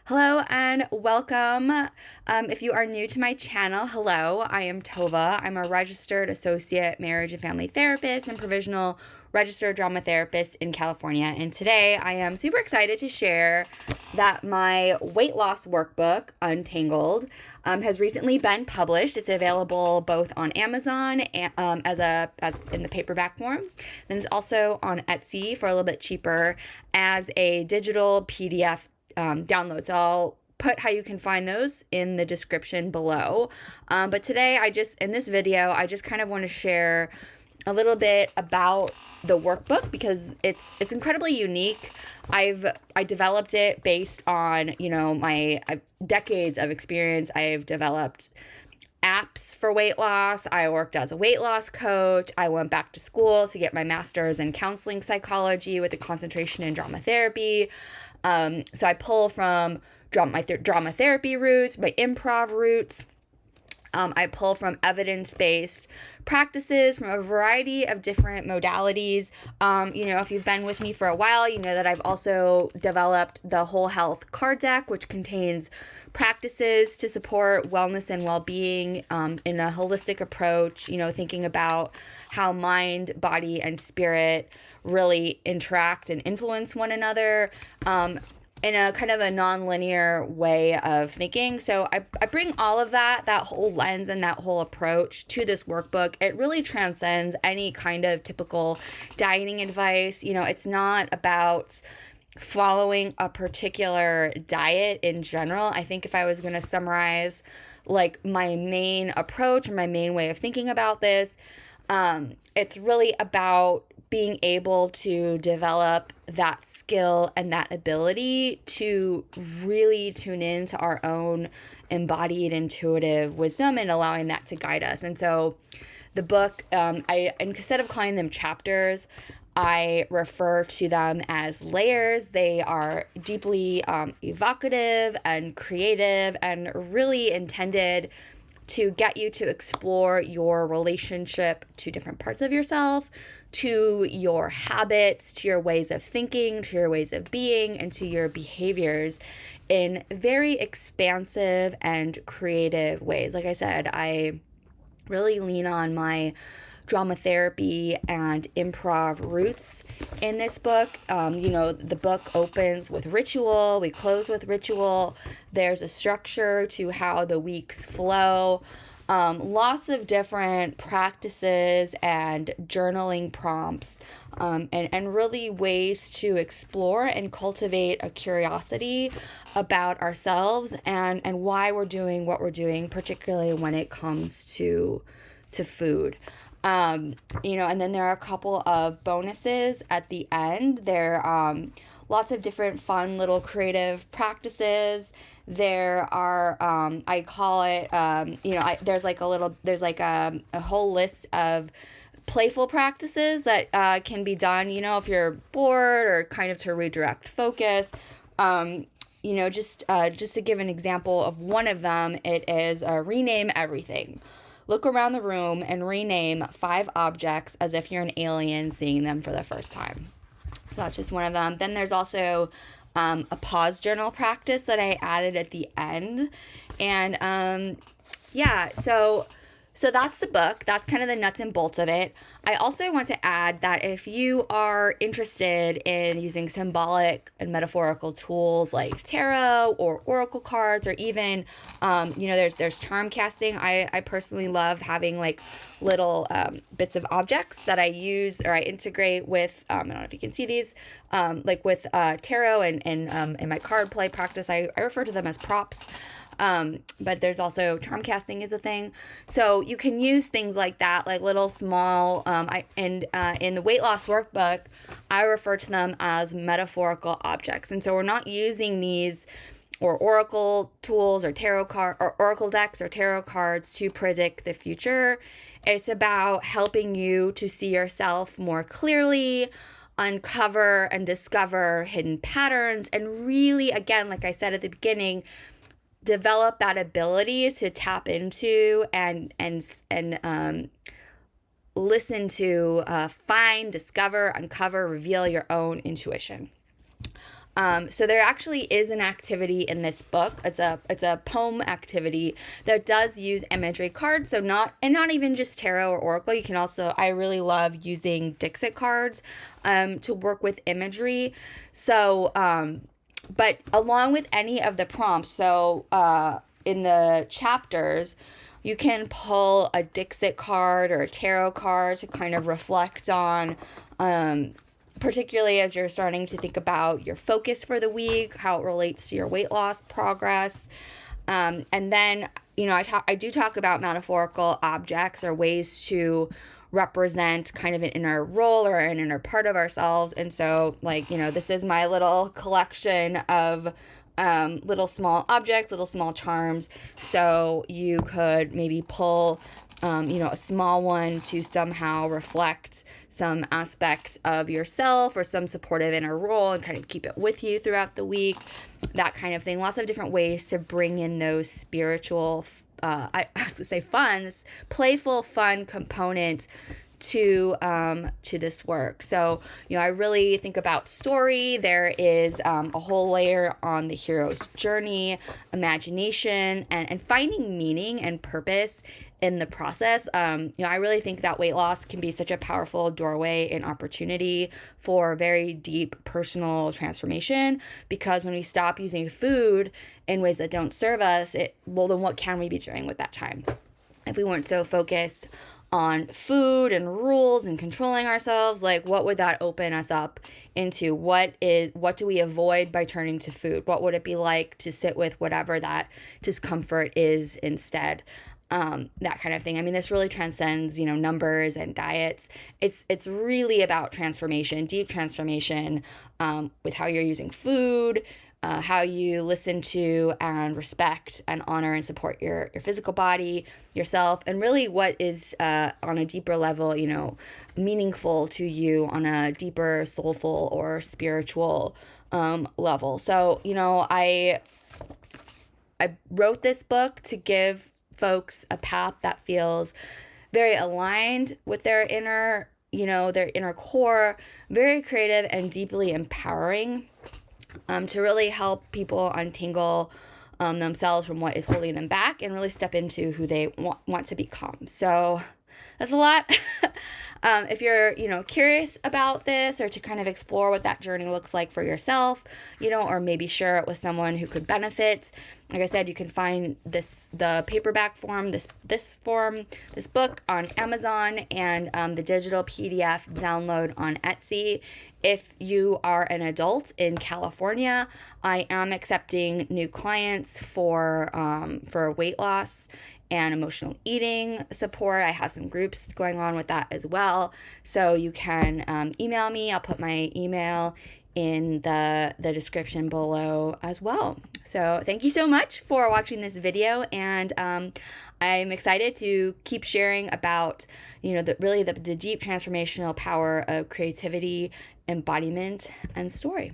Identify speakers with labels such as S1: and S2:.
S1: Hello and welcome. If you are new to my channel, hello, I am Tova. I'm a registered associate marriage and family therapist and provisional registered drama therapist in California. And today I am super excited to share that my weight loss workbook, Untangled, has recently been published. It's available both on Amazon and, as in the paperback form. Then it's also on Etsy for a little bit cheaper as a digital PDF downloads. I'll put how you can find those in the description below. But today, in this video, I just kind of want to share a little bit about the workbook because it's incredibly unique. I developed it based on, my decades of experience. I've developed apps for weight loss. I worked as a weight loss coach. I went back to school to get my master's in counseling psychology with a concentration in drama therapy. So I pull from my drama therapy roots, my improv roots. I pull from evidence-based practices from a variety of different modalities. If you've been with me for a while, you know that I've also developed the Whole Health card deck, which contains practices to support wellness and well-being in a holistic approach, thinking about how mind, body, and spirit really interact and influence one another in a kind of a non-linear way of thinking. So I bring all of that whole lens and that whole approach to this workbook. It really transcends any kind of typical dieting advice. It's not about following a particular diet in general. I think if I was going to summarize like my main approach or my main way of thinking about this, it's really about being able to develop that skill and that ability to really tune into our own embodied intuitive wisdom and allowing that to guide us. And so the book, instead of calling them chapters, I refer to them as layers. They are deeply evocative and creative and really intended to get you to explore your relationship to different parts of yourself, to your habits, to your ways of thinking, to your ways of being, and to your behaviors in very expansive and creative ways. Like I said, I really lean on my drama therapy and improv roots in this book. The book opens with ritual, we close with ritual. There's a structure to how the weeks flow. Lots of different practices and journaling prompts, and really ways to explore and cultivate a curiosity about ourselves and why we're doing what we're doing, particularly when it comes to food. And then there are a couple of bonuses at the end. There are lots of different fun little creative practices. There are, I call it, there's a whole list of playful practices that can be done, if you're bored or kind of to redirect focus. Just to give an example of one of them, it is rename everything. Look around the room and rename 5 objects as if you're an alien seeing them for the first time. So that's just one of them. Then there's also a pause journal practice that I added at the end. And so that's the book. That's kind of the nuts and bolts of it. I also want to add that if you are interested in using symbolic and metaphorical tools like tarot or oracle cards, or even, there's charm casting. I personally love having like little bits of objects that I use or I integrate with, I don't know if you can see these, like with tarot and in my card play practice, I refer to them as props. But there's also charm casting is a thing. So you can use things like that, like little small, in the weight loss workbook, I refer to them as metaphorical objects. And so we're not using these or oracle tools or oracle decks or tarot cards to predict the future. It's about helping you to see yourself more clearly, uncover and discover hidden patterns, and really, again, like I said at the beginning, develop that ability to tap into and listen to, find, discover, uncover, reveal your own intuition. So there actually is an activity in this book. It's a poem activity that does use imagery cards. So not even just tarot or oracle. You can also, I really love using Dixit cards to work with imagery. So but along with any of the prompts, so in the chapters, you can pull a Dixit card or a tarot card to kind of reflect on, particularly as you're starting to think about your focus for the week, how it relates to your weight loss progress. And then, I do talk about metaphorical objects or ways to represent kind of an inner role or an inner part of ourselves. And so, this is my little collection of little small objects, little small charms. So you could maybe pull, a small one to somehow reflect some aspect of yourself or some supportive inner role and kind of keep it with you throughout the week, that kind of thing. Lots of different ways to bring in those spiritual, I was gonna say fun, playful, fun component to this work. So, I really think about story. There is a whole layer on the hero's journey, imagination, and finding meaning and purpose in the process. I really think that weight loss can be such a powerful doorway and opportunity for very deep personal transformation, because when we stop using food in ways that don't serve us, then what can we be doing with that time? If we weren't so focused on food and rules and controlling ourselves, what would that open us up into? What do we avoid by turning to food? What would it be like to sit with whatever that discomfort is instead? That kind of thing. I mean, this really transcends, numbers and diets. It's really about transformation, deep transformation, with how you're using food, how you listen to and respect and honor and support your physical body, yourself, and really what is on a deeper level, meaningful to you on a deeper soulful or spiritual level. So, I wrote this book to give folks a path that feels very aligned with their inner core, very creative and deeply empowering, to really help people untangle themselves from what is holding them back and really step into who they want to become. So that's a lot. If you're, curious about this, or to kind of explore what that journey looks like for yourself, or maybe share it with someone who could benefit. Like I said, you can find the paperback form, this book on Amazon, and the digital PDF download on Etsy. If you are an adult in California, I am accepting new clients for weight loss and emotional eating support. I have some groups going on with that as well. So you can email me. I'll put my email in the description below as well. So thank you so much for watching this video, and I'm excited to keep sharing about the deep transformational power of creativity, embodiment, and story.